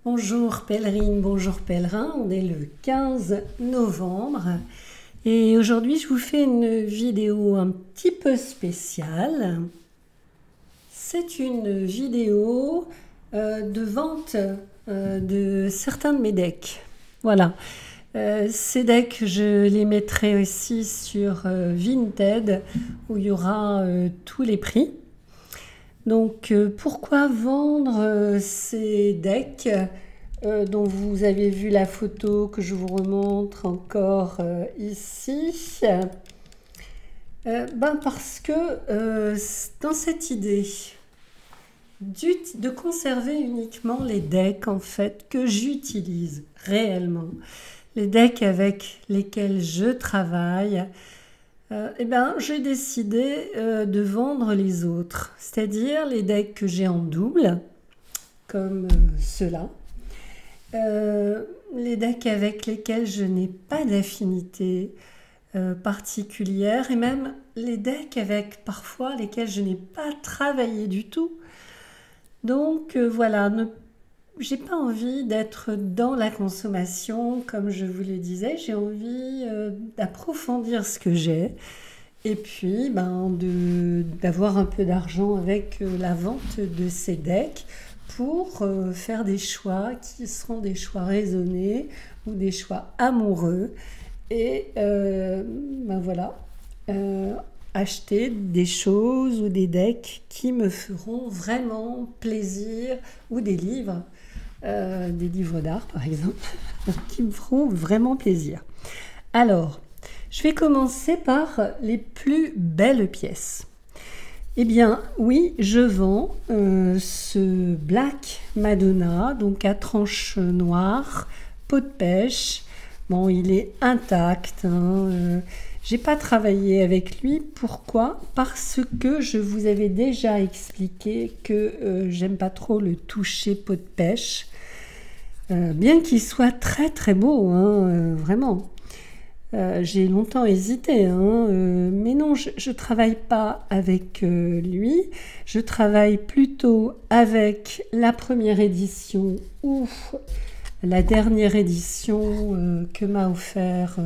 Bonjour pèlerine, bonjour pèlerin, on est le 15 novembre et aujourd'hui je vous fais une vidéo un petit peu spéciale. C'est une vidéo de vente de certains de mes decks. Voilà, ces decks je les mettrai aussi sur Vinted où il y aura tous les prix. Donc pourquoi vendre ces decks dont vous avez vu la photo que je vous remontre encore ici parce que dans cette idée de conserver uniquement les decks en fait que j'utilise réellement, les decks avec lesquels je travaille, j'ai décidé de vendre les autres, c'est-à-dire les decks que j'ai en double, comme ceux-là, les decks avec lesquels je n'ai pas d'affinité particulière, et même les decks avec parfois lesquels je n'ai pas travaillé du tout. Donc voilà, j'ai pas envie d'être dans la consommation, comme je vous le disais, j'ai envie d'approfondir ce que j'ai et puis d'avoir un peu d'argent avec la vente de ces decks pour faire des choix qui seront des choix raisonnés ou des choix amoureux et acheter des choses ou des decks qui me feront vraiment plaisir ou des livres d'art par exemple, qui me feront vraiment plaisir. Alors, je vais commencer par les plus belles pièces. Eh bien, oui, je vends ce Black Madonna, donc à tranche noire, peau de pêche. Bon, il est intact, j'ai pas travaillé avec lui. Pourquoi? Parce que je vous avais déjà expliqué que j'aime pas trop le toucher peau de pêche. Bien qu'il soit très très beau, vraiment. J'ai longtemps hésité, mais non, je travaille pas avec lui. Je travaille plutôt avec la première édition ou la dernière édition que m'a offert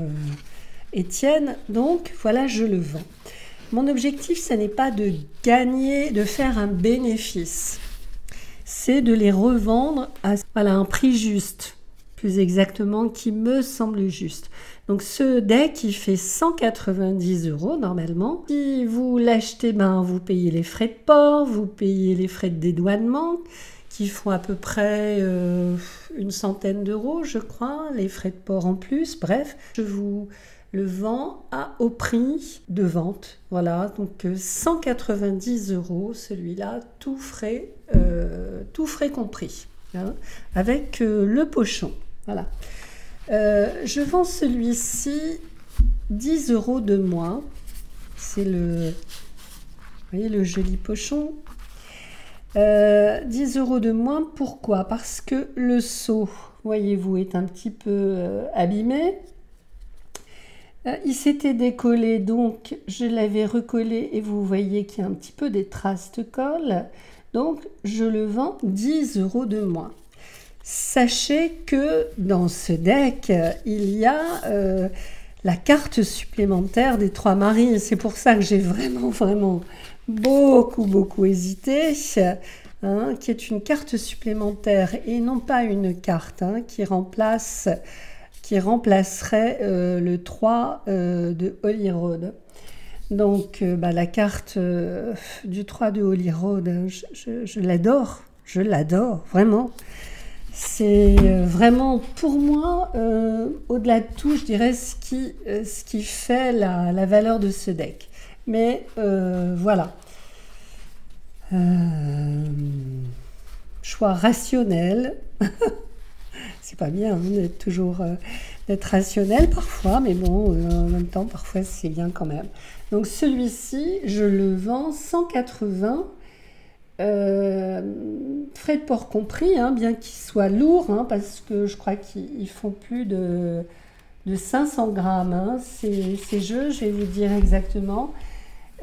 Étienne. Donc voilà, je le vends. Mon objectif, ce n'est pas de gagner, de faire un bénéfice. C'est de les revendre à un prix juste, plus exactement, qui me semble juste. Donc ce deck, il fait 190 € normalement. Si vous l'achetez, vous payez les frais de port, vous payez les frais de dédouanement, qui font à peu près une centaine d'euros, je crois, les frais de port en plus. Bref, je vous le vends au prix de vente. Voilà, donc 190 € celui-là, tout frais compris, avec le pochon. Voilà. Je vends celui-ci 10 € de moins. C'est vous voyez le joli pochon. 10 € de moins, pourquoi? Parce que le seau, voyez-vous, est un petit peu abîmé. Il s'était décollé, donc je l'avais recollé et vous voyez qu'il y a un petit peu des traces de colle. Donc je le vends 10 € de moins. Sachez que dans ce deck, il y a la carte supplémentaire des trois maris. C'est pour ça que j'ai vraiment beaucoup hésité, qui est une carte supplémentaire et non pas une carte qui remplacerait le 3 de Holyrood. Donc la carte du 3 de Holyrood, je l'adore vraiment. C'est vraiment pour moi, au-delà de tout, je dirais ce qui fait la valeur de ce deck. Mais voilà. Choix rationnel. C'est pas bien d'être rationnel parfois, mais bon, en même temps, parfois c'est bien quand même. Donc celui-ci, je le vends 180, frais de port compris, bien qu'il soit lourd, parce que je crois qu'ils font plus de 500 grammes, ces jeux, je vais vous dire exactement.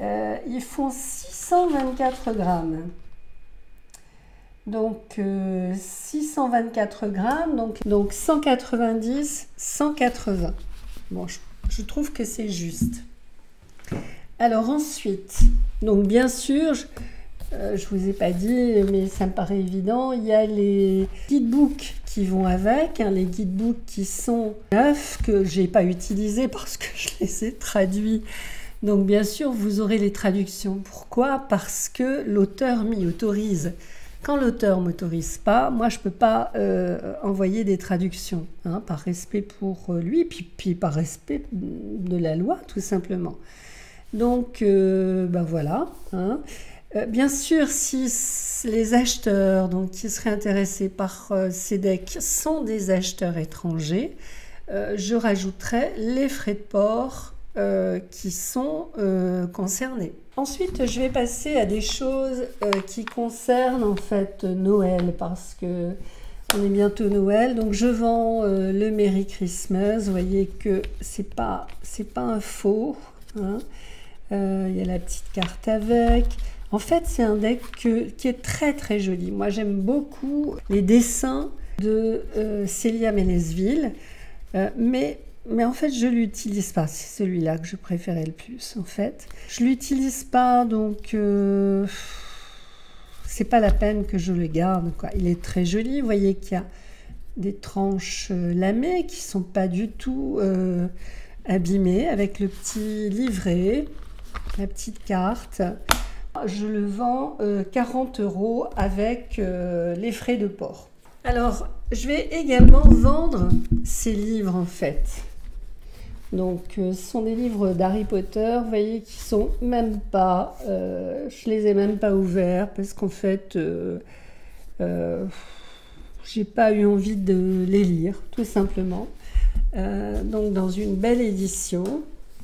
Ils font 624 grammes. Donc 624 grammes, donc 190, 180. Bon, je trouve que c'est juste. Alors ensuite, donc bien sûr, je vous ai pas dit, mais ça me paraît évident, il y a les guidebooks qui vont avec, hein, les guidebooks qui sont neufs, que j'ai pas utilisés parce que je les ai traduits. Donc bien sûr, vous aurez les traductions. Pourquoi? Parce que l'auteur m'y autorise. Quand l'auteur ne m'autorise pas, moi je ne peux pas envoyer des traductions, hein, par respect pour lui, puis par respect de la loi, tout simplement. Donc, ben voilà. Hein. Bien sûr, si les acheteurs donc, qui seraient intéressés par ces decks sont des acheteurs étrangers, je rajouterai les frais de port qui sont concernés. Ensuite, je vais passer à des choses qui concernent en fait Noël, parce que on est bientôt Noël, donc je vends le Merry Christmas. Vous voyez que c'est pas un faux. Hein. Y a la petite carte avec. En fait, c'est un deck qui est très très joli. Moi, j'aime beaucoup les dessins de Célia Ménesville, mais en fait, je ne l'utilise pas. C'est celui-là que je préférais le plus, en fait. Je ne l'utilise pas, donc c'est pas la peine que je le garde, quoi. Il est très joli. Vous voyez qu'il y a des tranches lamées qui ne sont pas du tout abîmées, avec le petit livret, la petite carte. Je le vends 40 € avec les frais de port. Alors, je vais également vendre ces livres, en fait. Donc, ce sont des livres d'Harry Potter, vous voyez, qui sont même pas, je les ai même pas ouverts parce qu'en fait, j'ai pas eu envie de les lire, tout simplement. Donc, dans une belle édition.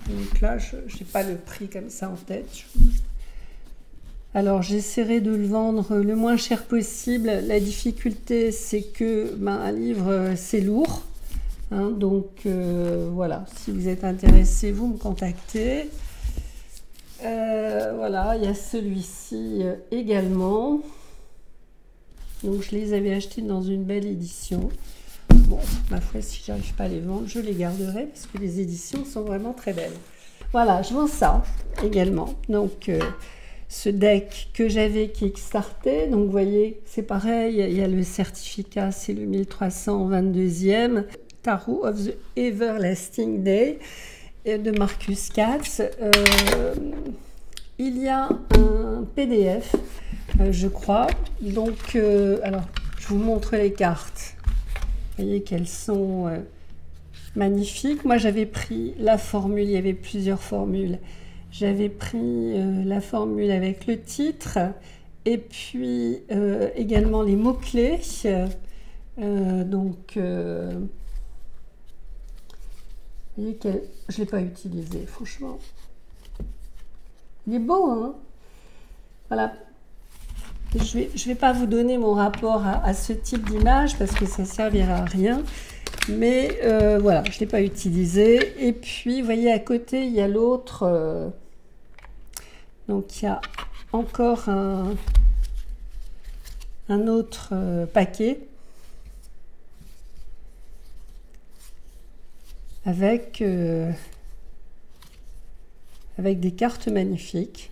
Donc là, je n'ai pas le prix comme ça en tête. Alors, j'essaierai de le vendre le moins cher possible. La difficulté, c'est que un livre, c'est lourd. Hein, donc voilà, si vous êtes intéressé, vous me contactez. Voilà, il y a celui-ci également. Donc je les avais achetés dans une belle édition. Bon, ma foi, si j'arrive pas à les vendre, je les garderai parce que les éditions sont vraiment très belles. Voilà, je vends ça également. Donc ce deck que j'avais kickstarté, donc vous voyez, c'est pareil, il y a le certificat, c'est le 1322e. Tarot of the Everlasting Day de Marcus Katz. Il y a un PDF, je crois. Donc, alors, je vous montre les cartes. Vous voyez qu'elles sont magnifiques. Moi, j'avais pris la formule, il y avait plusieurs formules. J'avais pris la formule avec le titre et puis également les mots-clés. Donc, vous voyez que je ne l'ai pas utilisé, franchement. Il est beau, hein? Voilà. Je vais pas vous donner mon rapport à ce type d'image parce que ça ne servira à rien. Mais voilà, je ne l'ai pas utilisé. Et puis, vous voyez, à côté, il y a l'autre. Donc, il y a encore un autre paquet. Avec des cartes magnifiques.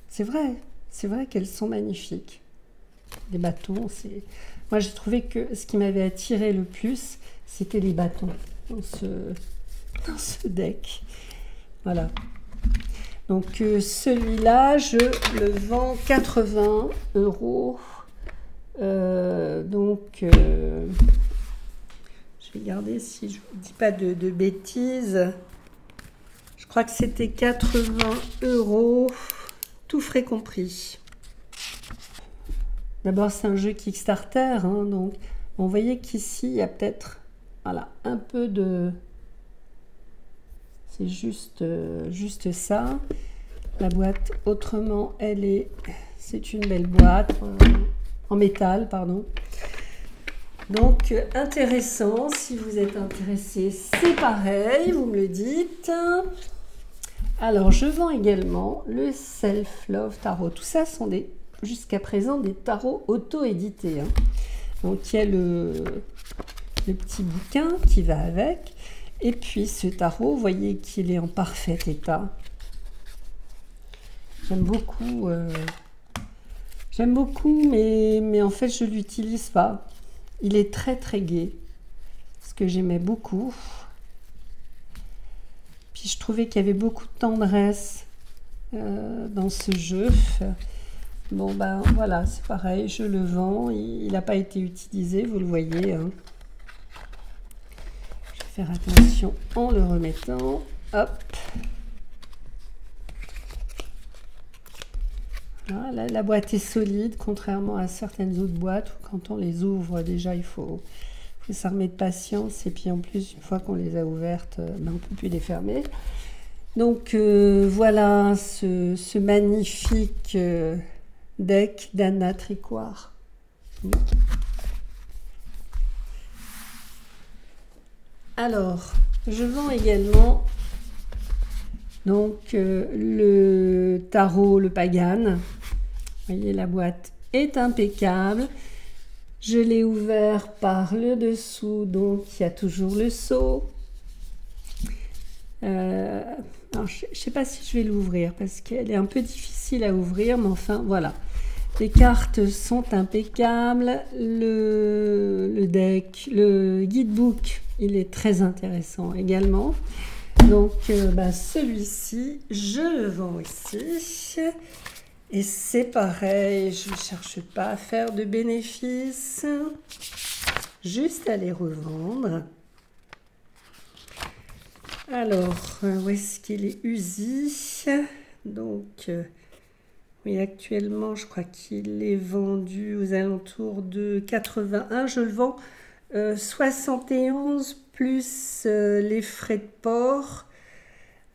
C'est vrai qu'elles sont magnifiques. Les bâtons, c'est... Moi, j'ai trouvé que ce qui m'avait attiré le plus, c'était les bâtons dans ce deck. Voilà. Donc, celui-là, je le vends 80 €. Je vais regarder si je ne dis pas de bêtises. Je crois que c'était 80 €, tout frais compris. D'abord, c'est un jeu Kickstarter, hein, donc vous voyez qu'ici, il y a peut-être voilà, un peu de... C'est juste ça. La boîte, autrement, c'est une belle boîte, en métal, pardon. Donc, intéressant, si vous êtes intéressé, c'est pareil, vous me le dites. Alors, je vends également le Self Love Tarot. Tout ça sont des jusqu'à présent des tarots auto-édités. Hein. Donc il y a le petit bouquin qui va avec. Et puis ce tarot, vous voyez qu'il est en parfait état. J'aime beaucoup, mais en fait je ne l'utilise pas. Il est très très gai, ce que j'aimais beaucoup. Puis je trouvais qu'il y avait beaucoup de tendresse dans ce jeu. Bon ben voilà, c'est pareil, je le vends, il n'a pas été utilisé, vous le voyez. Hein. Je vais faire attention en le remettant. Hop. Voilà, la boîte est solide, contrairement à certaines autres boîtes où quand on les ouvre, déjà il faut s'armer de patience. Et puis en plus, une fois qu'on les a ouvertes, ben, on ne peut plus les fermer. Donc voilà ce magnifique deck d'Anna Tricoire. Alors, je vends également donc le tarot, le Pagan. Vous voyez, la boîte est impeccable. Je l'ai ouvert par le dessous, donc il y a toujours le sceau. Alors, je ne sais pas si je vais l'ouvrir parce qu'elle est un peu difficile à ouvrir, mais enfin voilà. Les cartes sont impeccables. Le deck, le guidebook, il est très intéressant également. Donc celui-ci, je le vends ici. Et c'est pareil, je ne cherche pas à faire de bénéfices, juste à les revendre. Alors, où est-ce qu'il est usé? Donc, oui, actuellement, je crois qu'il est vendu aux alentours de 81. Je le vends 71 plus les frais de port.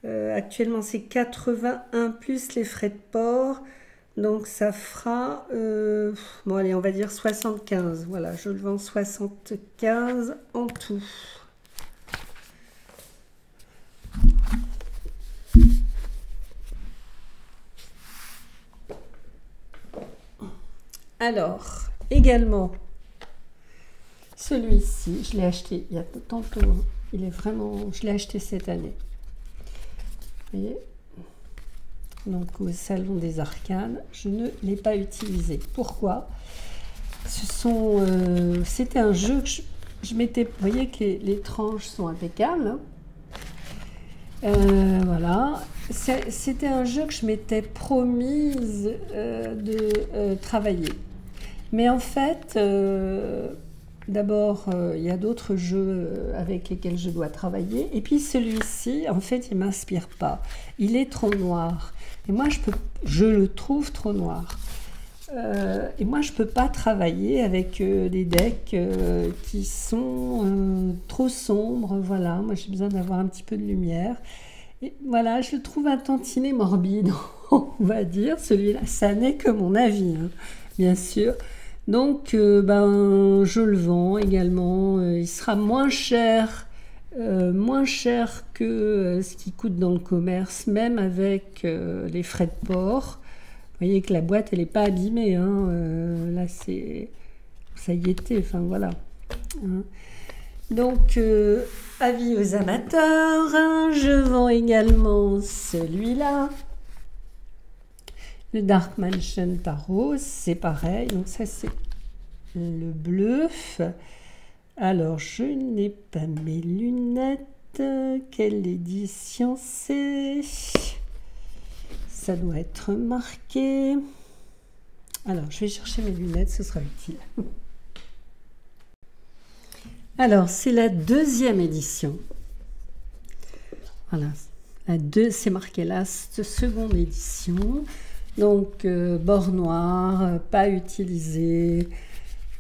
Actuellement, c'est 81 plus les frais de port. Donc, ça fera, bon, allez, on va dire 75. Voilà, je le vends 75 en tout. Alors, également, celui-ci, je l'ai acheté il y a tantôt. Hein. Il est vraiment, je l'ai acheté cette année. Vous voyez? Donc, au Salon des Arcanes, je ne l'ai pas utilisé. Pourquoi? C'était un jeu que je m'étais... Vous voyez que les tranches sont impeccables. Hein. Voilà. C'était un jeu que je m'étais promise de travailler. Mais en fait, d'abord, il y a d'autres jeux avec lesquels je dois travailler. Et puis celui-ci, en fait, il ne m'inspire pas. Il est trop noir. Et moi, je le trouve trop noir. Et moi, je ne peux pas travailler avec des decks qui sont trop sombres. Voilà, moi, j'ai besoin d'avoir un petit peu de lumière. Et voilà, je le trouve un tantinet morbide, on va dire. Celui-là, ça n'est que mon avis, hein, bien sûr. Donc, je le vends également. Il sera moins cher que ce qui coûte dans le commerce, même avec les frais de port. Vous voyez que la boîte, elle n'est pas abîmée. Hein. Là, ça y était. Enfin, voilà. Hein. Donc, avis aux amateurs. Hein, je vends également celui-là. Le Dark Mansion Tarot, c'est pareil. Donc, ça, c'est le bleu. Alors, je n'ai pas mes lunettes. Quelle édition c'est? Ça doit être marqué. Alors, je vais chercher mes lunettes, ce sera utile. Alors, c'est la deuxième édition. Voilà, c'est marqué là, seconde édition. Donc, bord noir, pas utilisé.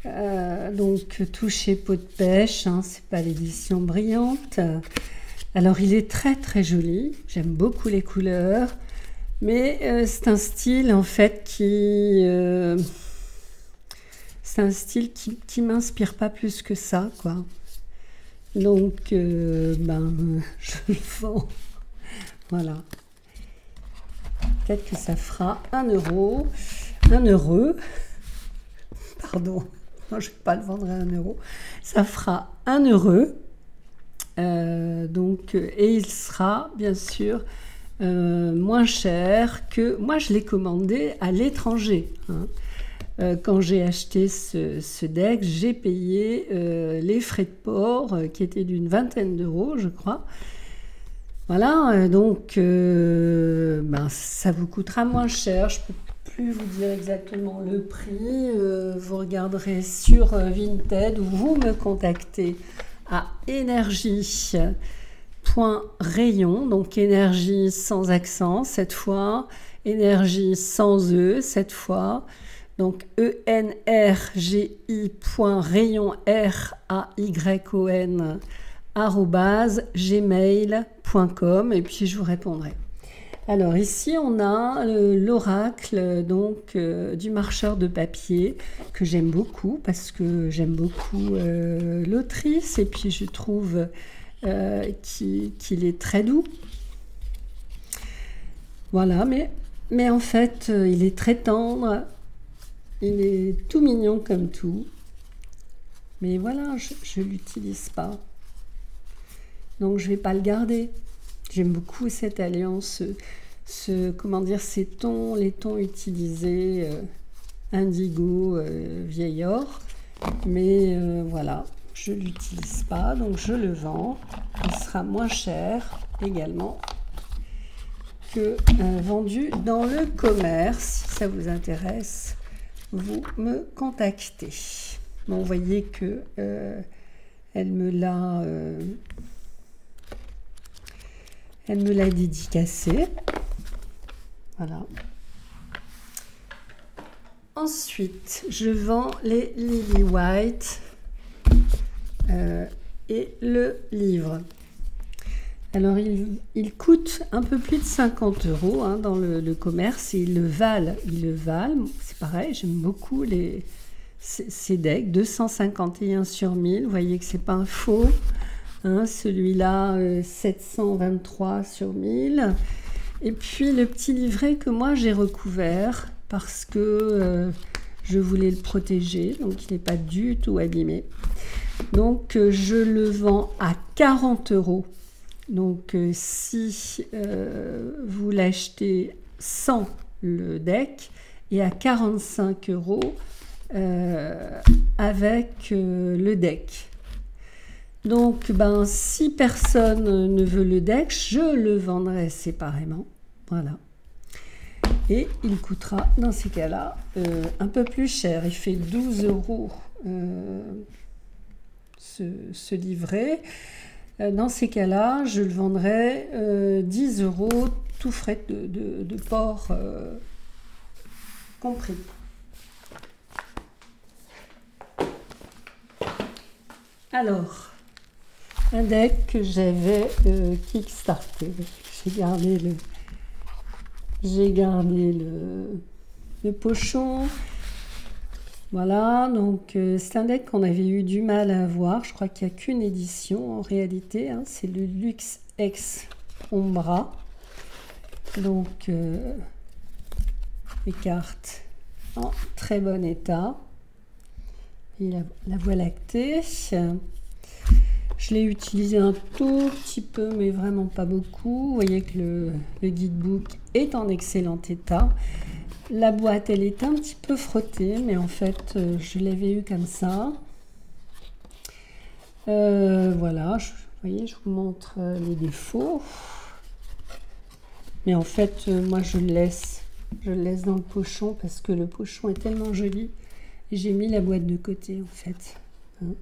Donc, touché peau de pêche, hein, c'est pas l'édition brillante. Alors, il est très très joli. J'aime beaucoup les couleurs. Mais c'est un style en fait qui m'inspire pas plus que ça, quoi. Donc je le vends. Voilà. Peut-être que ça fera 1 €. 1 euro. Pardon, non, je ne vais pas le vendre à 1 euro. Ça fera 1 euro. Donc, et il sera bien sûr moins cher que... Moi, je l'ai commandé à l'étranger. Hein. Quand j'ai acheté ce deck, j'ai payé les frais de port qui étaient d'une vingtaine d'euros, je crois. Voilà, donc ben, ça vous coûtera moins cher. Je ne peux plus vous dire exactement le prix. Vous regarderez sur Vinted ou vous me contactez à énergie.rayon, donc énergie sans accent cette fois, énergie sans E cette fois. Donc enrgi.rayon rayon @gmail.com et puis je vous répondrai. Alors ici on a l'oracle donc du marcheur de papier que j'aime beaucoup parce que j'aime beaucoup l'autrice et puis je trouve qu'il est très doux. Voilà, mais en fait il est très tendre. Il est tout mignon comme tout. Mais voilà, je ne l'utilise pas. Donc je ne vais pas le garder. J'aime beaucoup cette alliance, comment dire, ces tons, les tons utilisés, indigo, vieil or. Mais voilà, je ne l'utilise pas, donc je le vends. Il sera moins cher également que vendu dans le commerce, si ça vous intéresse. Vous me contactez. Bon, vous voyez que elle me l'a dédicacé. Voilà. Ensuite, je vends les Lily White et le livre. Alors, il coûte un peu plus de 50 euros hein, dans le commerce et ils le valent. C'est pareil, j'aime beaucoup ces decks. 251 sur 1000, vous voyez que c'est pas un faux. Hein, celui-là, 723 sur 1000. Et puis, le petit livret que moi, j'ai recouvert parce que je voulais le protéger. Donc, il n'est pas du tout abîmé. Donc, je le vends à 40 euros. Donc, si vous l'achetez sans le deck et à 45 euros avec le deck. Donc, ben, si personne ne veut le deck, je le vendrai séparément. Voilà. Et il coûtera, dans ces cas-là, un peu plus cher. Il fait 12 euros ce livret. Dans ces cas-là, je le vendrai 10 euros, tout frais de port compris. Alors, un deck que j'avais kickstarté. J'ai gardé le pochon. Voilà, donc c'est un deck qu'on avait eu du mal à avoir. Je crois qu'il n'y a qu'une édition en réalité. Hein, c'est le Luxe X Ombra. Donc, les cartes en très bon état. Et la Voie lactée. Je l'ai utilisé un tout petit peu, mais vraiment pas beaucoup. Vous voyez que le guidebook est en excellent état. La boîte, elle est un petit peu frottée, mais en fait, je l'avais eu comme ça. Voilà, vous voyez, je vous montre les défauts. Mais en fait, moi, je le laisse dans le pochon parce que le pochon est tellement joli. J'ai mis la boîte de côté, en fait. Hein.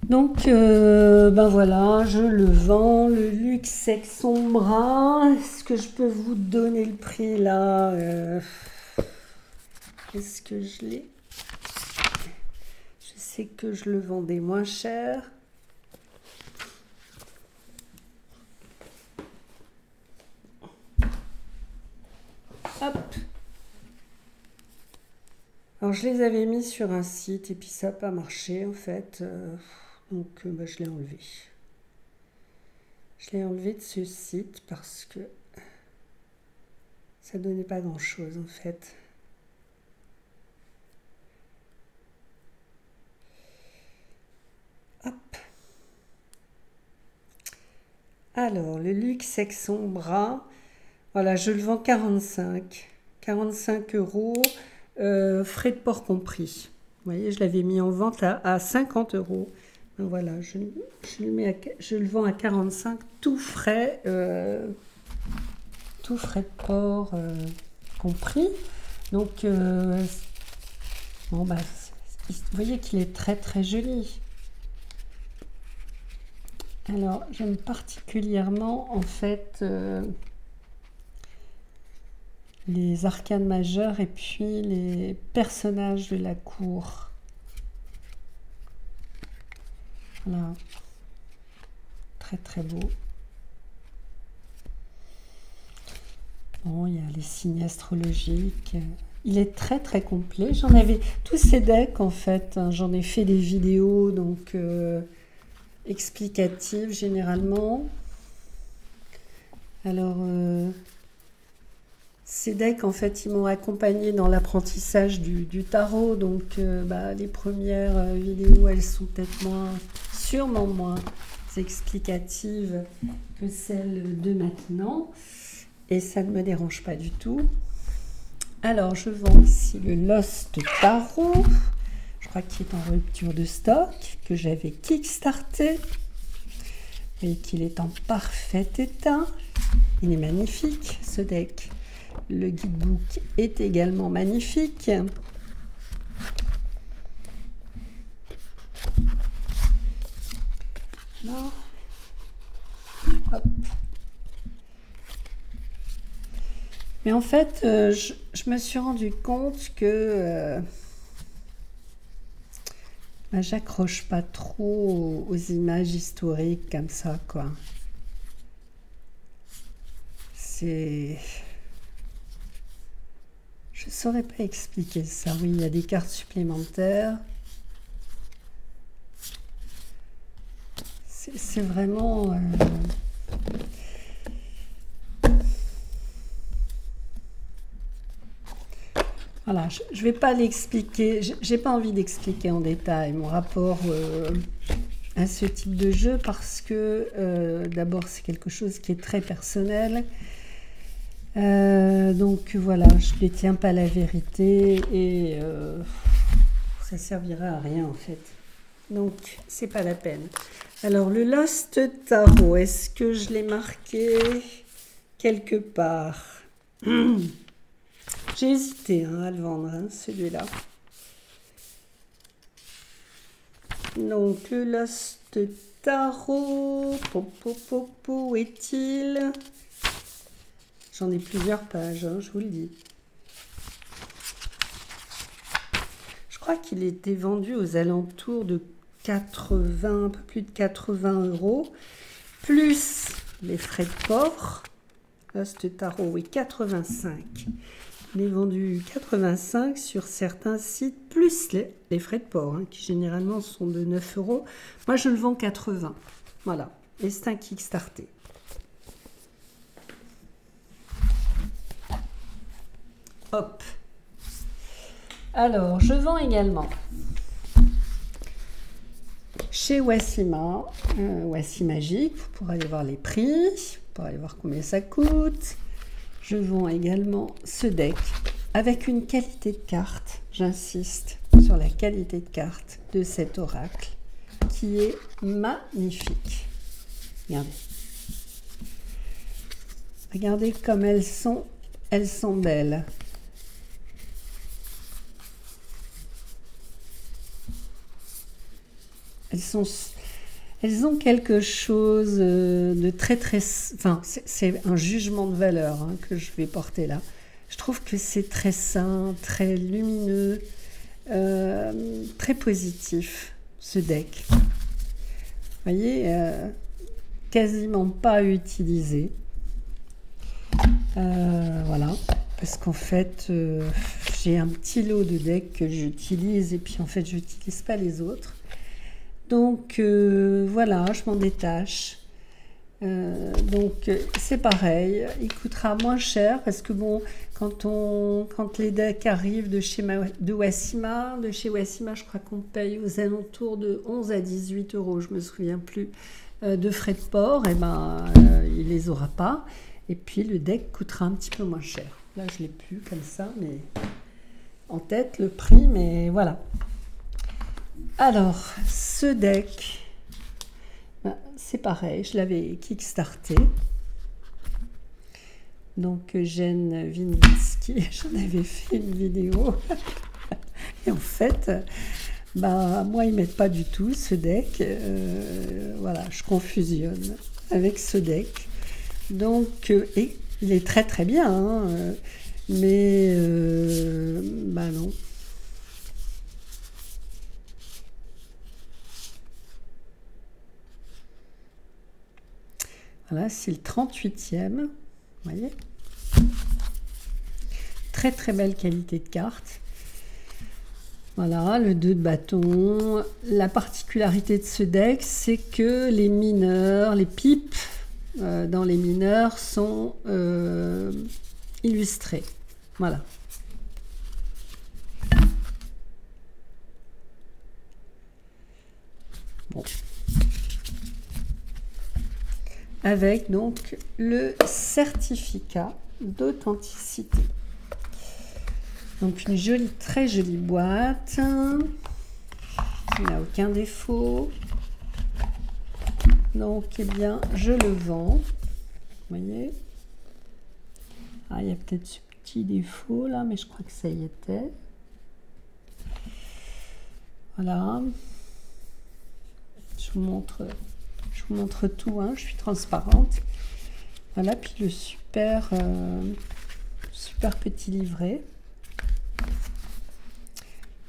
Donc, ben voilà, je le vends, le Luxe X Ombra. Est-ce que je peux vous donner le prix là Est-ce que je l'ai? Je sais que je le vendais moins cher. Hop. Alors, je les avais mis sur un site et puis ça n'a pas marché en fait. Donc, bah, je l'ai enlevé. Je l'ai enlevé de ce site parce que Ça donnait pas grand-chose en fait. Hop. Alors, le luxe Exon bras, voilà, je le vends 45 euros, frais de port compris. Vous voyez, je l'avais mis en vente à 50 euros. Donc voilà, je le vends à 45, tout frais de port compris. Donc, bon, bah, vous voyez qu'il est très très joli. Alors, j'aime particulièrement, en fait, les arcanes majeures et puis les personnages de la cour. Voilà. Très, très beau. Bon, il y a les signes astrologiques. Il est très, très complet. J'en avais tous ces decks, en fait. Hein, j'en ai fait des vidéos, donc... explicative généralement. Alors, ces decks, en fait, ils m'ont accompagné dans l'apprentissage du tarot. Donc, les premières vidéos, elles sont peut-être sûrement moins explicatives que celles de maintenant. Et ça ne me dérange pas du tout. Alors, je vends ici le Lost Tarot. Je crois qu'il est en rupture de stock, que j'avais kickstarté et qu'il est en parfait état. Il est magnifique, ce deck. Le guidebook est également magnifique. Alors, hop. Mais en fait, je me suis rendu compte que... j'accroche pas trop aux images historiques comme ça, quoi. C'est... Je saurais pas expliquer ça. Oui, il y a des cartes supplémentaires. C'est vraiment... Voilà, je ne vais pas l'expliquer, j'ai pas envie d'expliquer en détail mon rapport à ce type de jeu parce que d'abord c'est quelque chose qui est très personnel. Donc voilà, je ne détiens pas la vérité et ça servira à rien en fait. Donc c'est pas la peine. Alors le Lost Tarot, est-ce que je l'ai marqué quelque part? J'ai hésité à le vendre, celui-là. Donc, le Lost Tarot, où est-il? J'en ai plusieurs pages, je vous le dis. Je crois qu'il était vendu aux alentours de 80, un peu plus de 80 euros, plus les frais de port. Lost Tarot, oui, 85. Il est vendu 85 sur certains sites, plus les frais de port, qui généralement sont de 9 euros. Moi, je le vends 80. Voilà. Et c'est un Kickstarter. Hop. Alors, je vends également chez Wassima, Wassimagique. Vous pourrez aller voir les prix, vous pourrez aller voir combien ça coûte. Je vends également ce deck avec une qualité de carte, j'insiste sur la qualité de carte de cet oracle qui est magnifique. Regardez. Regardez comme elles sont belles. Elles ont quelque chose de très, très... Enfin, c'est un jugement de valeur que je vais porter là. Je trouve que c'est très sain, très lumineux, très positif, ce deck. Vous voyez, quasiment pas utilisé. Voilà, parce qu'en fait, j'ai un petit lot de decks que j'utilise et puis en fait, je n'utilise pas les autres. Donc voilà, je m'en détache. Donc c'est pareil, il coûtera moins cher parce que bon, quand les decks arrivent de chez Wacima, je crois qu'on paye aux alentours de 11 à 18 euros, je me souviens plus, de frais de port, et ben il les aura pas. Et puis le deck coûtera un petit peu moins cher. Là je l'ai plus comme ça, mais en tête le prix, mais voilà. Alors ce deck. C'est pareil, je l'avais kickstarté. Donc Eugène Vinitsky, j'en avais fait une vidéo. Et en fait, bah, moi, ils m'aident pas du tout ce deck. Voilà, je confusionne avec ce deck. Donc, et il est très très bien, hein, mais bah non. Voilà, c'est le 38e, vous voyez. Très très belle qualité de carte. Voilà, le 2 de bâton. La particularité de ce deck, c'est que les mineurs, les pipes dans les mineurs sont illustrés. Voilà. Bon. Avec donc le certificat d'authenticité. Donc une jolie, très jolie boîte. Il n'a aucun défaut. Donc eh bien, je le vends. Vous voyez. Ah, il y a peut-être ce petit défaut là, mais je crois que ça y était. Voilà. Je vous montre tout, hein, je suis transparente. Voilà, puis le super petit livret.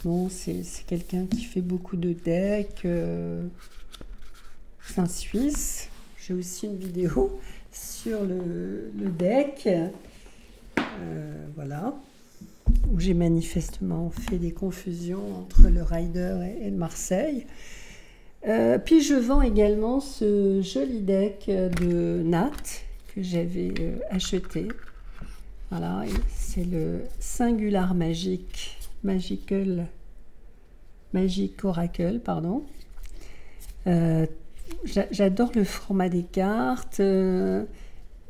Bon, c'est quelqu'un qui fait beaucoup de decks. C'est un Suisse. J'ai aussi une vidéo sur le deck. Voilà. Où j'ai manifestement fait des confusions entre le Rider et le Marseille. Puis je vends également ce joli deck de Nat que j'avais acheté. Voilà, c'est le Singular Magic Oracle, pardon. J'adore le format des cartes. Il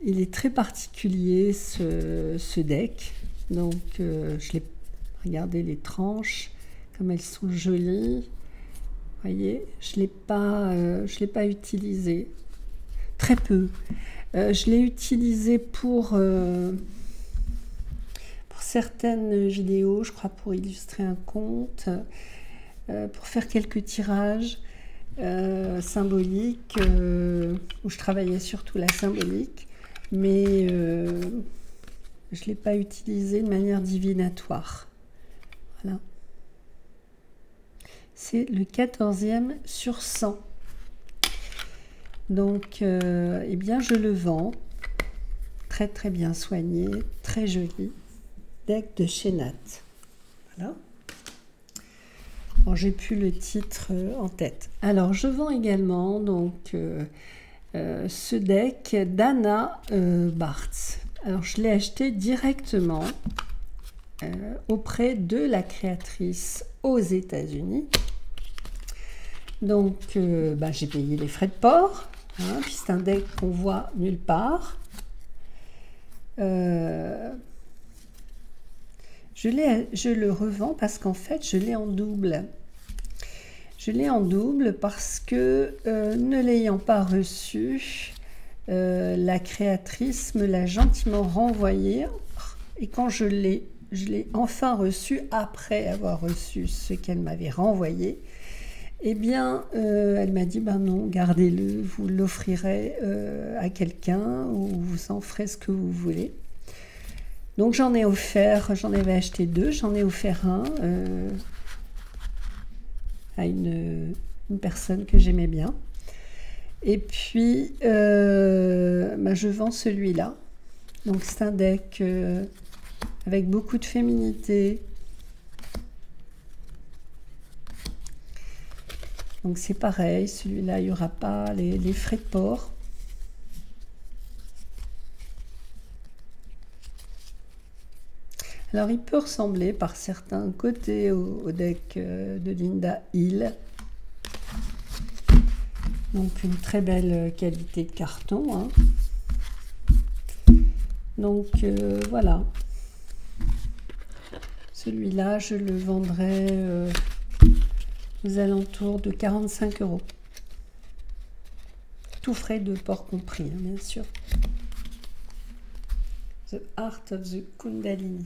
est très particulier ce deck. Donc regardez les tranches, comme elles sont jolies. Voyez, je l'ai pas utilisé, très peu. Je l'ai utilisé pour certaines vidéos, je crois pour illustrer un conte, pour faire quelques tirages symboliques, où je travaillais surtout la symbolique, mais je ne l'ai pas utilisé de manière divinatoire. Voilà. C'est le 14e sur 100. Donc, eh bien, je le vends. Très, très bien soigné. Très joli. Deck de chez Nat. Voilà. Bon, j'ai plus le titre en tête. Alors, je vends également donc, ce deck d'Anna Bartz. Alors, je l'ai acheté directement auprès de la créatrice aux États-Unis. Donc, j'ai payé les frais de port, hein, puis c'est un deck qu'on voit nulle part. Je le revends parce qu'en fait, je l'ai en double. Je l'ai en double parce que, ne l'ayant pas reçu, la créatrice me l'a gentiment renvoyé. Et quand je l'ai enfin reçu, après avoir reçu ce qu'elle m'avait renvoyé, eh bien, elle m'a dit, ben non, gardez-le, vous l'offrirez à quelqu'un ou vous en ferez ce que vous voulez. Donc j'en ai offert, j'en avais acheté 2, j'en ai offert un à une personne que j'aimais bien. Et puis, je vends celui-là. Donc c'est un deck avec beaucoup de féminité. Donc c'est pareil, celui-là, il n'y aura pas les frais de port. Alors, il peut ressembler par certains côtés au deck de Linda Hill. Donc, une très belle qualité de carton, hein. Donc, voilà. Celui-là, je le vendrai aux alentours de 45 €. Tout frais de port compris, hein, bien sûr. The Art of the Kundalini.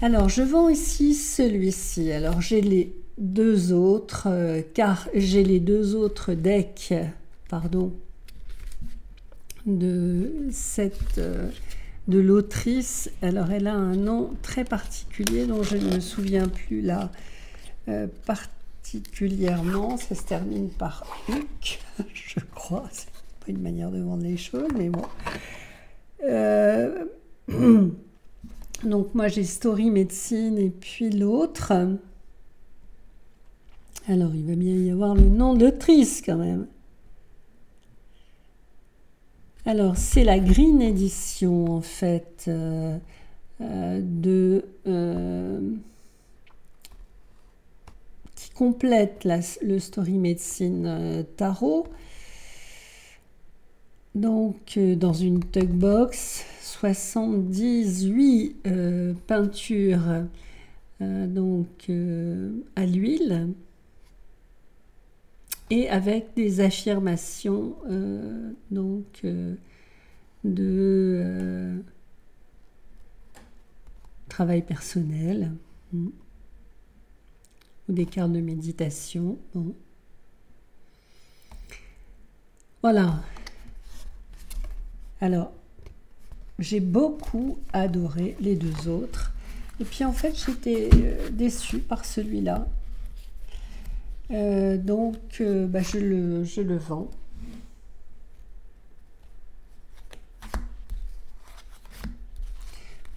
Alors, je vends ici celui-ci. Alors, j'ai les deux autres, car j'ai les deux autres decks, pardon, de l'autrice. Alors, elle a un nom très particulier dont je ne me souviens plus là particulièrement. Ça se termine par Huck, je crois. C'est pas une manière de vendre les choses, mais bon. Donc, moi, j'ai Story Medicine et puis l'autre. Alors, il va bien y avoir le nom de l'autrice quand même. Alors, c'est la Green Edition, en fait, qui complète le Story Medicine Tarot. Donc, dans une tug box, 78 peintures donc, à l'huile et avec des affirmations donc, de travail personnel ou des cartes de méditation. Bon. Voilà. Alors, j'ai beaucoup adoré les deux autres. Et puis, en fait, j'étais déçue par celui-là. Donc, je le vends.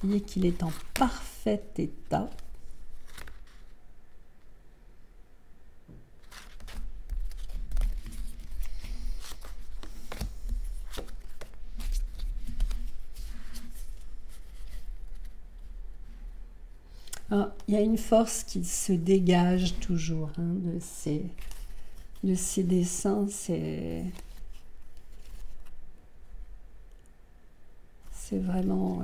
Vous voyez qu'il est en parfait état. Ah, il y a une force qui se dégage toujours hein, de ces dessins. C'est vraiment...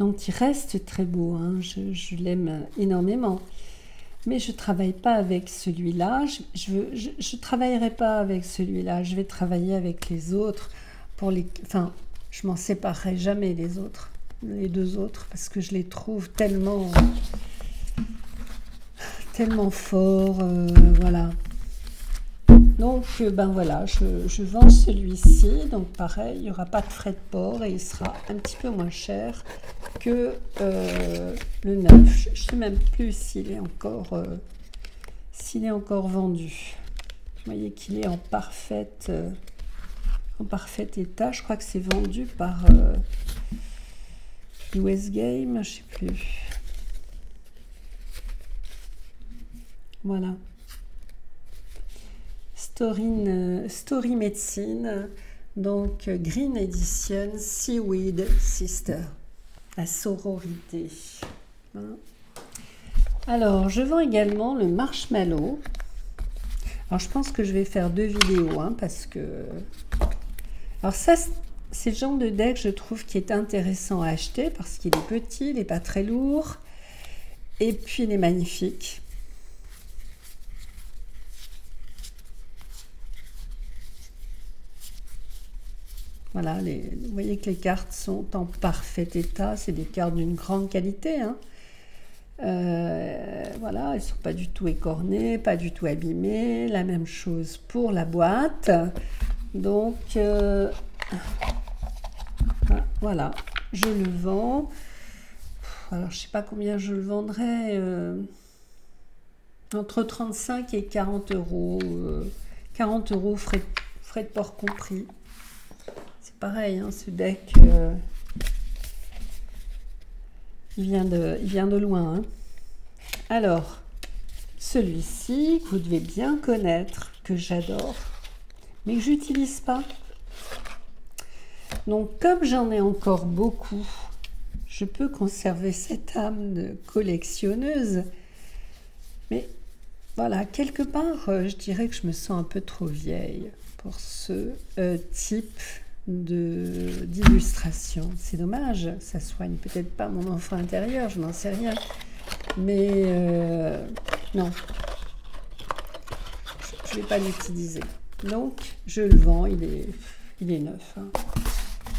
Donc, il reste très beau. Hein. Je l'aime énormément. Mais je ne travaille pas avec celui-là. Je ne travaillerai pas avec celui-là. Je vais travailler avec les autres. Enfin, je m'en séparerai jamais les autres. Les deux autres. Parce que je les trouve tellement forts. Voilà. Donc, ben voilà, je vends celui-ci. Donc, pareil, il n'y aura pas de frais de port et il sera un petit peu moins cher que le neuf. Je ne sais même plus s'il est encore vendu. Vous voyez qu'il est en parfait état. Je crois que c'est vendu par US Game, je ne sais plus. Voilà. Story Medicine, donc Green Edition, Seaweed Sister, la sororité. Voilà. Alors, je vends également le Marshmallow. Alors, je pense que je vais faire 2 vidéos, hein, parce que... Alors ça, c'est le genre de deck, je trouve, qui est intéressant à acheter, parce qu'il est petit, il n'est pas très lourd, et puis il est magnifique. Voilà, vous voyez que les cartes sont en parfait état. C'est des cartes d'une grande qualité. Hein. Voilà, elles ne sont pas du tout écornées, pas du tout abîmées. La même chose pour la boîte. Donc, voilà, je le vends. Alors, je ne sais pas combien je le vendrai. Entre 35 et 40 euros. 40 euros frais de port compris. Pareil, hein, ce deck, il vient de loin. Hein. Alors, celui-ci que vous devez bien connaître, que j'adore, mais que j'utilise pas. Donc comme j'en ai encore beaucoup, je peux conserver cette âme de collectionneuse, mais voilà, quelque part, je dirais que je me sens un peu trop vieille pour ce type d'illustration. C'est dommage, ça soigne peut-être pas mon enfant intérieur, je n'en sais rien. Mais non, je ne vais pas l'utiliser. Donc, je le vends, il est neuf. Hein.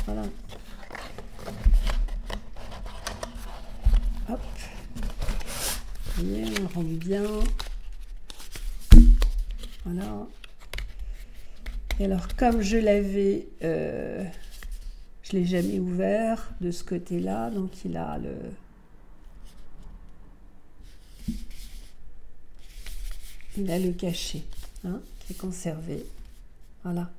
Voilà. Hop. Vous voyez, on rend bien. Voilà. Et alors, comme je l'avais, je ne l'ai jamais ouvert de ce côté-là, donc il a le cachet, hein, qui est conservé. Voilà.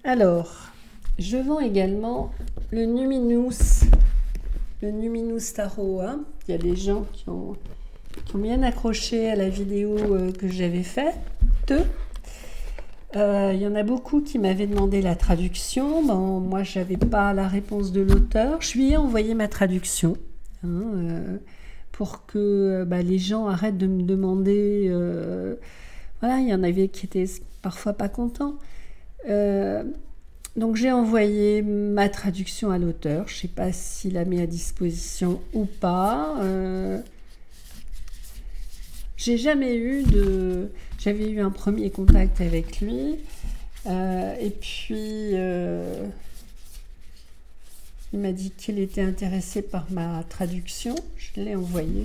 Alors, je vends également le Numinous Tarot. Hein. Il y a des gens qui ont bien accroché à la vidéo que j'avais faite. Il y en a beaucoup qui m'avaient demandé la traduction. Bon, moi, je n'avais pas la réponse de l'auteur. Je lui ai envoyé ma traduction hein, pour que les gens arrêtent de me demander. Voilà, il y en avait qui étaient parfois pas contents. Donc, j'ai envoyé ma traduction à l'auteur. Je ne sais pas s'il la met à disposition ou pas. J'ai jamais eu J'avais eu un premier contact avec lui, et puis il m'a dit qu'il était intéressé par ma traduction. Je l'ai envoyé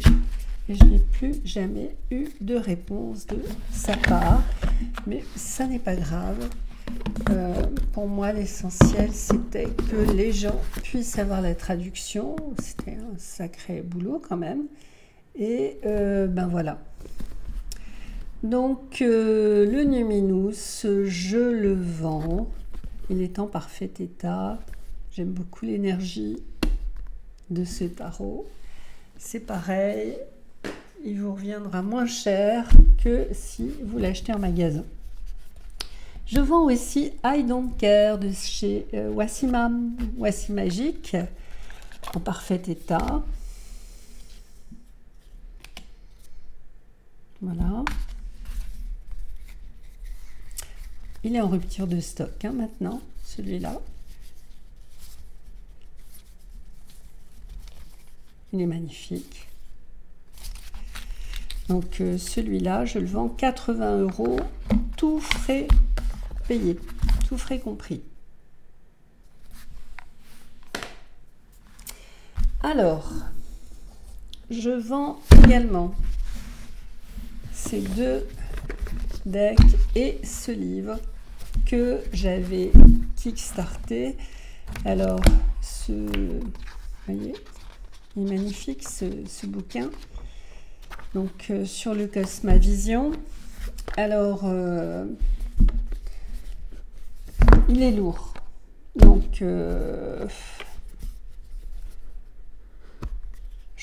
et je n'ai plus jamais eu de réponse de sa part. Mais ça n'est pas grave. Pour moi, l'essentiel, c'était que les gens puissent avoir la traduction. C'était un sacré boulot quand même. Et ben voilà. Donc, le Numinous, je le vends. Il est en parfait état. J'aime beaucoup l'énergie de ce tarot. C'est pareil, il vous reviendra moins cher que si vous l'achetez en magasin. Je vends aussi I Don't Care de chez Wassimagic en parfait état. Voilà. Il est en rupture de stock hein, maintenant, celui-là. Il est magnifique. Donc celui-là, je le vends 80 €, tout frais payé, tout frais compris. Alors, je vends également ces deux decks et ce livre que j'avais kickstarté. Alors, vous voyez, il est magnifique ce bouquin. Donc, sur le Cosmavision. Alors, il est lourd. Donc, je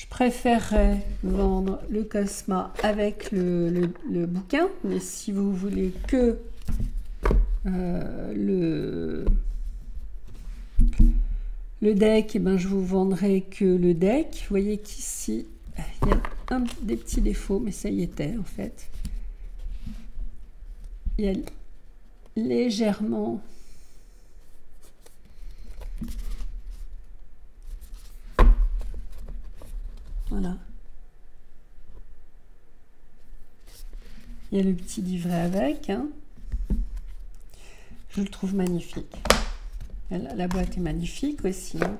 préférerais vendre le Cosma avec le bouquin. Mais si vous voulez que le deck, et ben, je vous vendrai que le deck. Vous voyez qu'ici, il y a des petits défauts, mais ça y était en fait. Il y a légèrement voilà. Il y a le petit livret avec. Hein. Je le trouve magnifique. La boîte est magnifique aussi. Hein.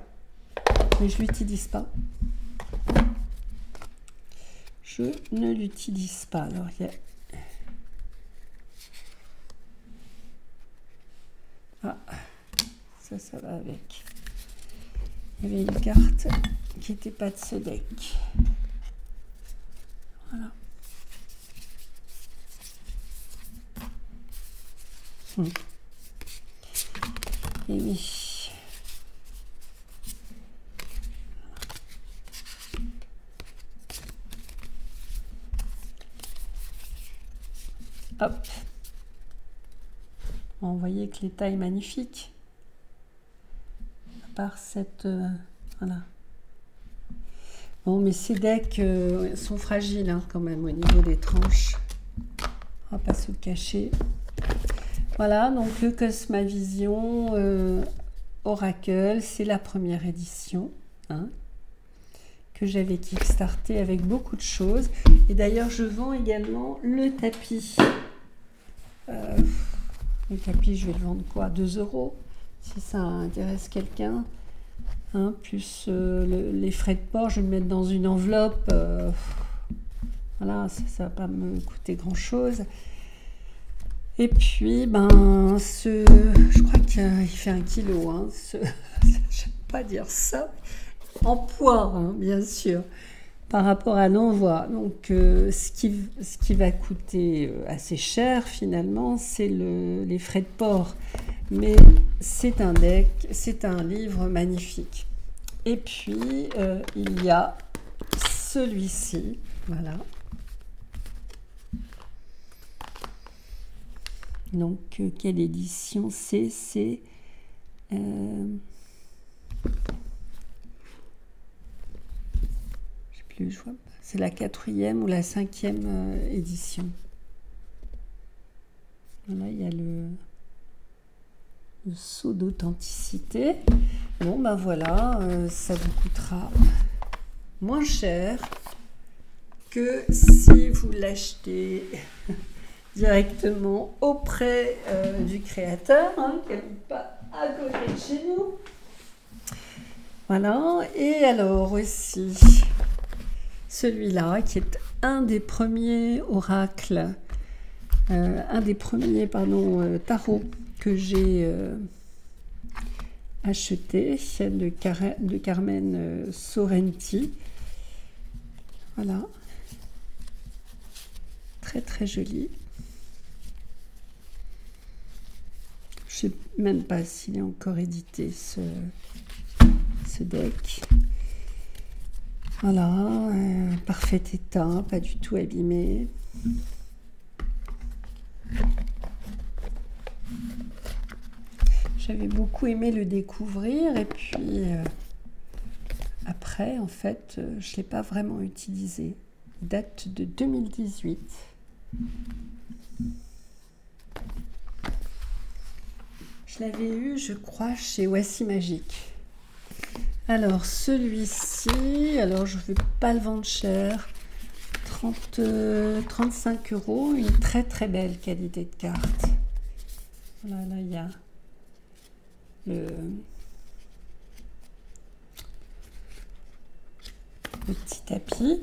Mais je ne l'utilise pas. Je ne l'utilise pas. Alors, il y a... Ah, ça va avec. Il y avait une carte qui n'était pas de ce deck. Voilà. Et oui. Hop. Bon, vous voyez que l'état est magnifique. À part cette... voilà. Bon, mais ces decks sont fragiles hein, quand même au niveau des tranches. On va pas se le cacher. Voilà, donc le Cosmavision Oracle, c'est la première édition hein, que j'avais kickstarté avec beaucoup de choses. Et d'ailleurs, je vends également le tapis. Le tapis, je vais le vendre quoi, 2 €, si ça intéresse quelqu'un. Hein, plus les frais de port, je vais le mettre dans une enveloppe. Voilà, ça va pas me coûter grand-chose. Et puis, ben, je crois qu'il fait 1 kilo. Hein, je ne vais pas dire ça. En poids, hein, bien sûr, par rapport à l'envoi. Donc, ce qui va coûter assez cher, finalement, c'est les frais de port. Mais c'est un deck, c'est un livre magnifique. Et puis, il y a celui-ci, voilà. Donc, quelle édition c'est? C'est... je sais plus, je vois pas. C'est la 4e ou la 5e édition. Voilà, il y a le sceau d'authenticité. Bon, ben voilà, ça vous coûtera moins cher que si vous l'achetez directement auprès du créateur, hein, qui n'est pas à côté de chez nous. Voilà, et alors aussi, celui-là, qui est un des premiers oracles, un des premiers, pardon, tarots que j'ai acheté, de Carmen Sorrenti. Voilà. Très très joli. Je ne sais même pas s'il est encore édité ce deck. Voilà, parfait état, pas du tout abîmé. J'avais beaucoup aimé le découvrir et puis après, en fait, je ne l'ai pas vraiment utilisé. Il date de 2018. Je l'avais eu, je crois, chez Wassy Magique. Alors, celui-ci, alors je ne vais pas le vendre cher. 35 €, une très très belle qualité de carte. Voilà, là, il y a le petit tapis.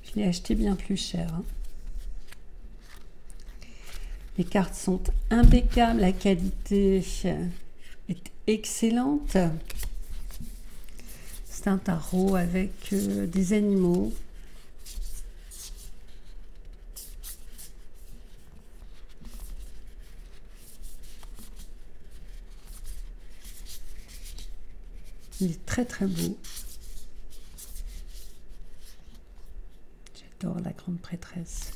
Je l'ai acheté bien plus cher. Hein. Les cartes sont impeccables, la qualité est excellente. C'est un tarot avec des animaux. Il est très très beau. J'adore la grande prêtresse.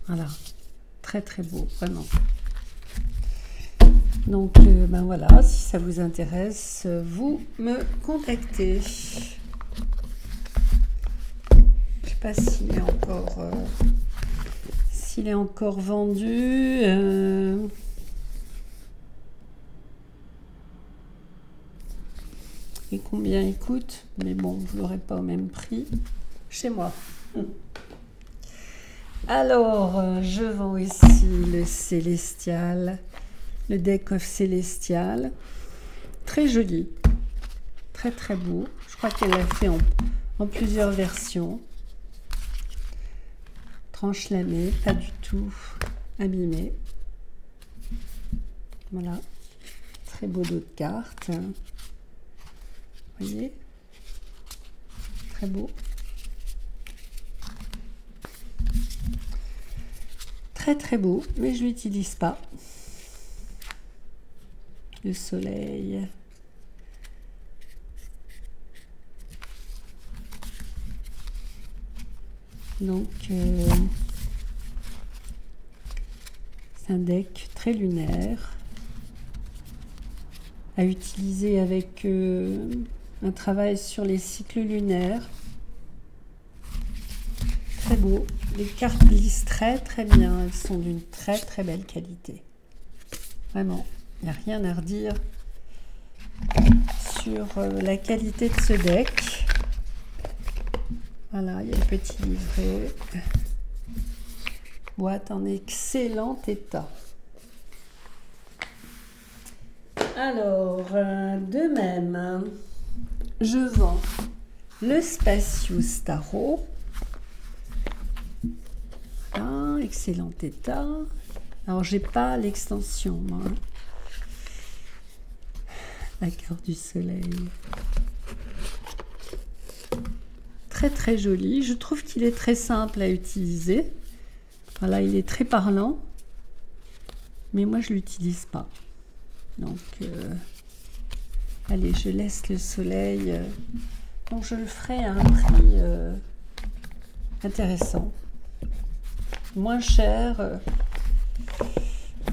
Voilà, très très beau, vraiment. Donc, ben voilà, si ça vous intéresse, vous me contactez. Je ne sais pas s'il est encore vendu. Et combien il coûte? Mais bon, vous l'aurez pas au même prix chez moi. Alors, je vends aussi le Célestial, le Deck of Célestial. Très joli, très très beau. Je crois qu'elle l'a fait en plusieurs versions. Tranche lamée, pas du tout abîmé. Voilà, très beau dos de carte. Vous voyez, très beau. Très très beau, mais je ne l'utilise pas. Le soleil. Donc, c'est un deck très lunaire à utiliser avec un travail sur les cycles lunaires. Très beau. Les cartes glissent très très bien. Elles sont d'une très très belle qualité. Vraiment, il n'y a rien à redire sur la qualité de ce deck. Voilà, il y a le petit livret. Boîte en excellent état. Alors, de même, je vends le Spacious Tarot. Voilà, excellent état. Alors, j'ai pas l'extension, moi. La carte du soleil. Très très joli. Je trouve qu'il est très simple à utiliser. Voilà, il est très parlant. Mais moi, je ne l'utilise pas. Donc, allez, je laisse le soleil. Donc, je le ferai à un prix intéressant. Moins cher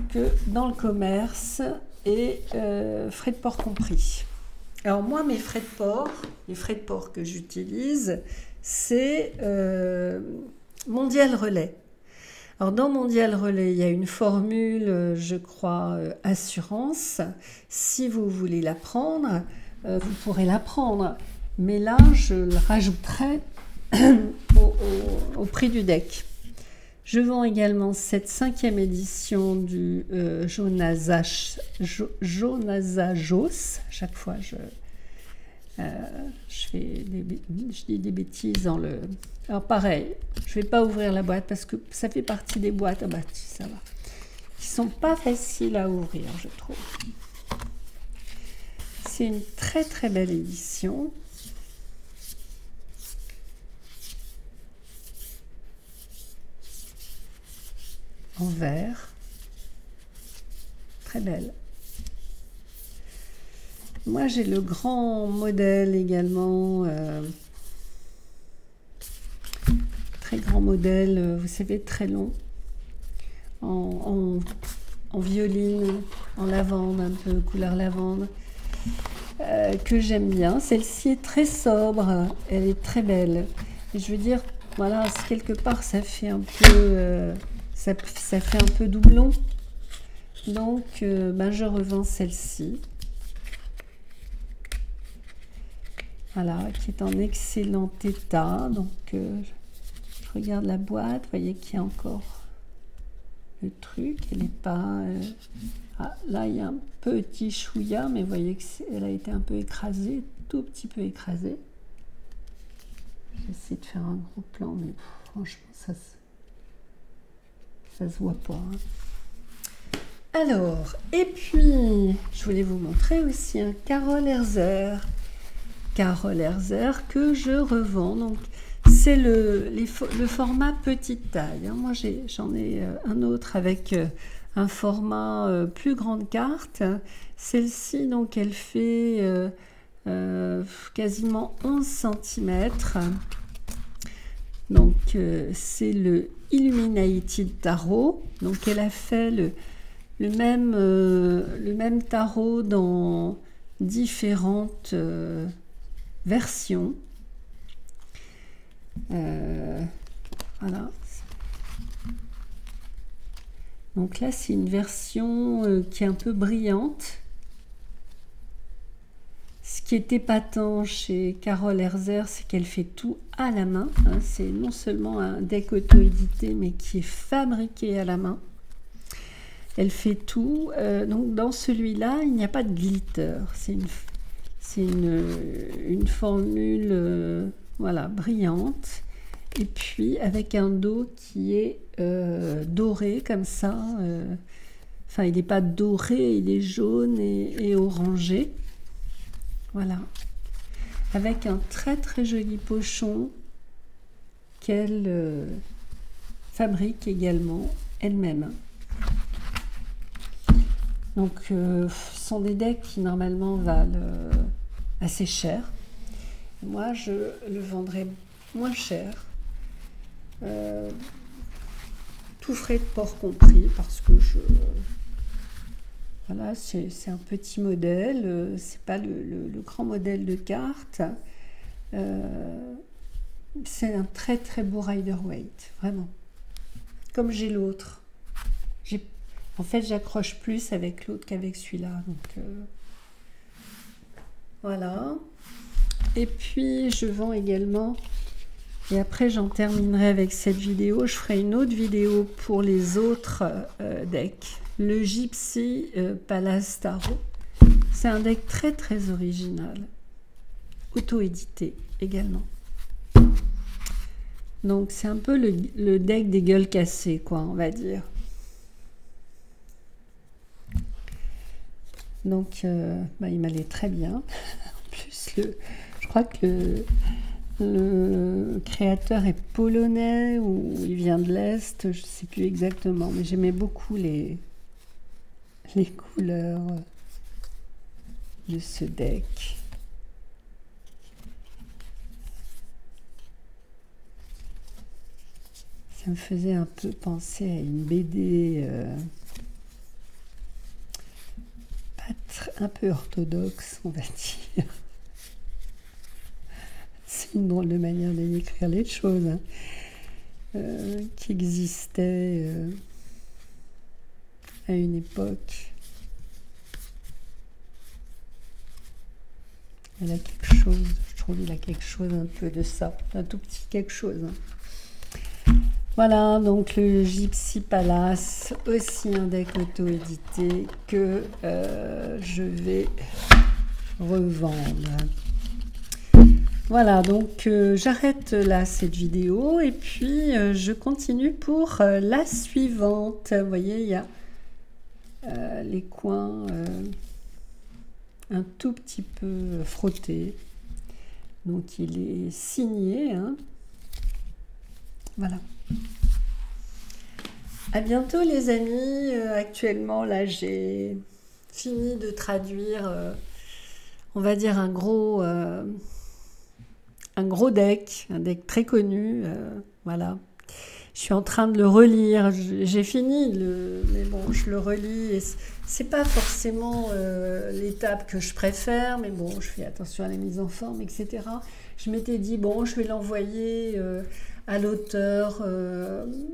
que dans le commerce et frais de port compris. Alors moi, mes frais de port, les frais de port que j'utilise, c'est Mondial Relais. Alors dans Mondial Relais, il y a une formule, je crois, assurance. Si vous voulez la prendre, vous pourrez la prendre. Mais là, je le rajouterai au prix du deck. Je vends également cette 5e édition du Jonasajos. Chaque fois, je dis des bêtises dans le... Alors pareil, je ne vais pas ouvrir la boîte parce que ça fait partie des boîtes, ça va, qui ne sont pas faciles à ouvrir, je trouve. C'est une très très belle édition. En vert, très belle. Moi j'ai le grand modèle également, très grand modèle, vous savez, très long, en violine, en lavande, un peu couleur lavande, que j'aime bien. Celle-ci est très sobre, elle est très belle. Et je veux dire, voilà, quelque part ça fait un peu... Ça fait un peu doublon, donc je revends celle-ci, voilà, qui est en excellent état. Donc je regarde la boîte, vous voyez qu'il y a encore le truc, elle n'est pas... Ah, là il y a un petit chouïa, mais vous voyez qu'elle a été un peu écrasée, tout petit peu écrasée. J'essaie de faire un gros plan, mais franchement ça se voit pas. Alors, et puis, je voulais vous montrer aussi un Carol Erzer. Carol Erzer que je revends. Donc, c'est le format petite taille. Moi, j'en ai un autre avec un format plus grande carte. Celle-ci, donc, elle fait quasiment 11 cm. Donc, c'est le Illuminated Tarot. Donc, elle a fait le même tarot dans différentes versions. Voilà. Donc là, c'est une version qui est un peu brillante. Ce qui est épatant chez Carol Erzer, c'est qu'elle fait tout à la main. C'est non seulement un deck auto-édité, mais qui est fabriqué à la main. Elle fait tout. Donc dans celui-là, il n'y a pas de glitter. C'est une formule voilà, brillante. Et puis avec un dos qui est doré comme ça. Enfin, il n'est pas doré, il est jaune et orangé. Voilà, avec un très très joli pochon qu'elle fabrique également elle-même. Donc, ce sont des decks qui normalement valent assez cher. Moi, je le vendrai moins cher tout frais de port compris, parce que voilà, c'est un petit modèle, c'est pas le grand modèle de carte. C'est un très très beau Rider-Waite, vraiment. Comme j'ai l'autre. En fait, j'accroche plus avec l'autre qu'avec celui-là. Donc, voilà. Et puis, je vends également... Et après, j'en terminerai avec cette vidéo. Je ferai une autre vidéo pour les autres decks. Le Gypsy Palace Tarot. C'est un deck très très original. Auto-édité également. Donc, c'est un peu le deck des gueules cassées, quoi, on va dire. Donc, il m'allait très bien. En plus, je crois que le créateur est polonais ou il vient de l'Est, je ne sais plus exactement, mais j'aimais beaucoup les couleurs de ce deck. Ça me faisait un peu penser à une BD un peu orthodoxe, on va dire. C'est une drôle de manière de décrire les choses, hein, qui existait à une époque. Il a quelque chose, je trouve qu'il a quelque chose un peu de ça, un tout petit quelque chose. Hein. Voilà, donc le Gypsy Palace, aussi un deck auto-édité que je vais revendre. Voilà, donc j'arrête là cette vidéo et puis je continue pour la suivante. Vous voyez, il y a les coins un tout petit peu frottés. Donc il est signé. Hein. Voilà. À bientôt les amis. Actuellement, là, j'ai fini de traduire, on va dire, un gros deck, un deck très connu. Voilà. Je suis en train de le relire. J'ai fini, mais bon, je le relis. Et c'est pas forcément l'étape que je préfère, mais bon, je fais attention à la mise en forme, etc. Je m'étais dit, bon, je vais l'envoyer à l'auteur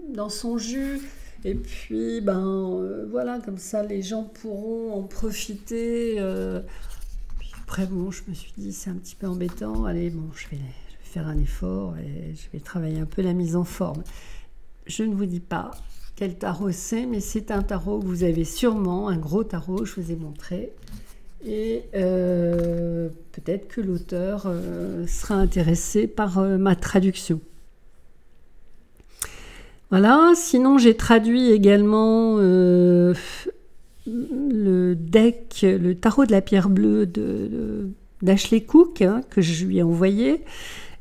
dans son jus. Et puis, voilà, comme ça, les gens pourront en profiter. Puis après, bon, je me suis dit, c'est un petit peu embêtant. Allez, bon, je vais faire un effort et je vais travailler un peu la mise en forme. Je ne vous dis pas quel tarot c'est, mais c'est un tarot que vous avez sûrement, un gros tarot, je vous ai montré. Et peut-être que l'auteur sera intéressé par ma traduction. Voilà, sinon j'ai traduit également le deck, le tarot de la pierre bleue d'Ashley Cook, hein, que je lui ai envoyé.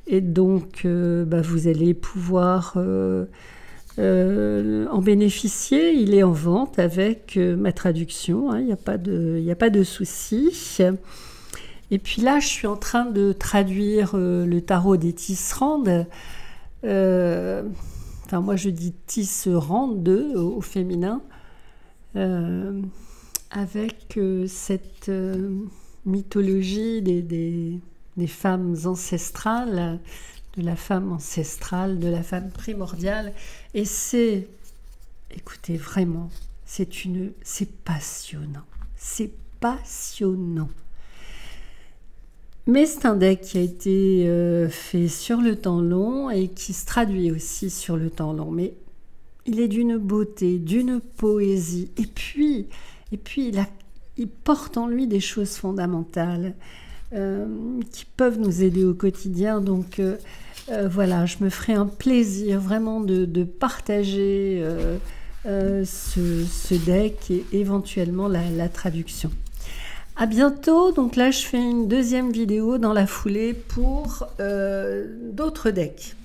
Et donc, vous allez pouvoir en bénéficier. Il est en vente avec ma traduction, hein, il n'y a pas de souci. Et puis là, je suis en train de traduire le tarot des tisserandes. Enfin, moi, je dis tisserande au féminin, avec cette mythologie des femmes ancestrales, de la femme ancestrale, de la femme primordiale. Et c'est, écoutez, vraiment, c'est passionnant. C'est passionnant. Mais c'est un deck qui a été fait sur le temps long et qui se traduit aussi sur le temps long. Mais il est d'une beauté, d'une poésie. Et puis il porte en lui des choses fondamentales qui peuvent nous aider au quotidien. Donc voilà, je me ferai un plaisir vraiment de partager ce deck et éventuellement la traduction. À bientôt. Donc là, je fais une deuxième vidéo dans la foulée pour d'autres decks.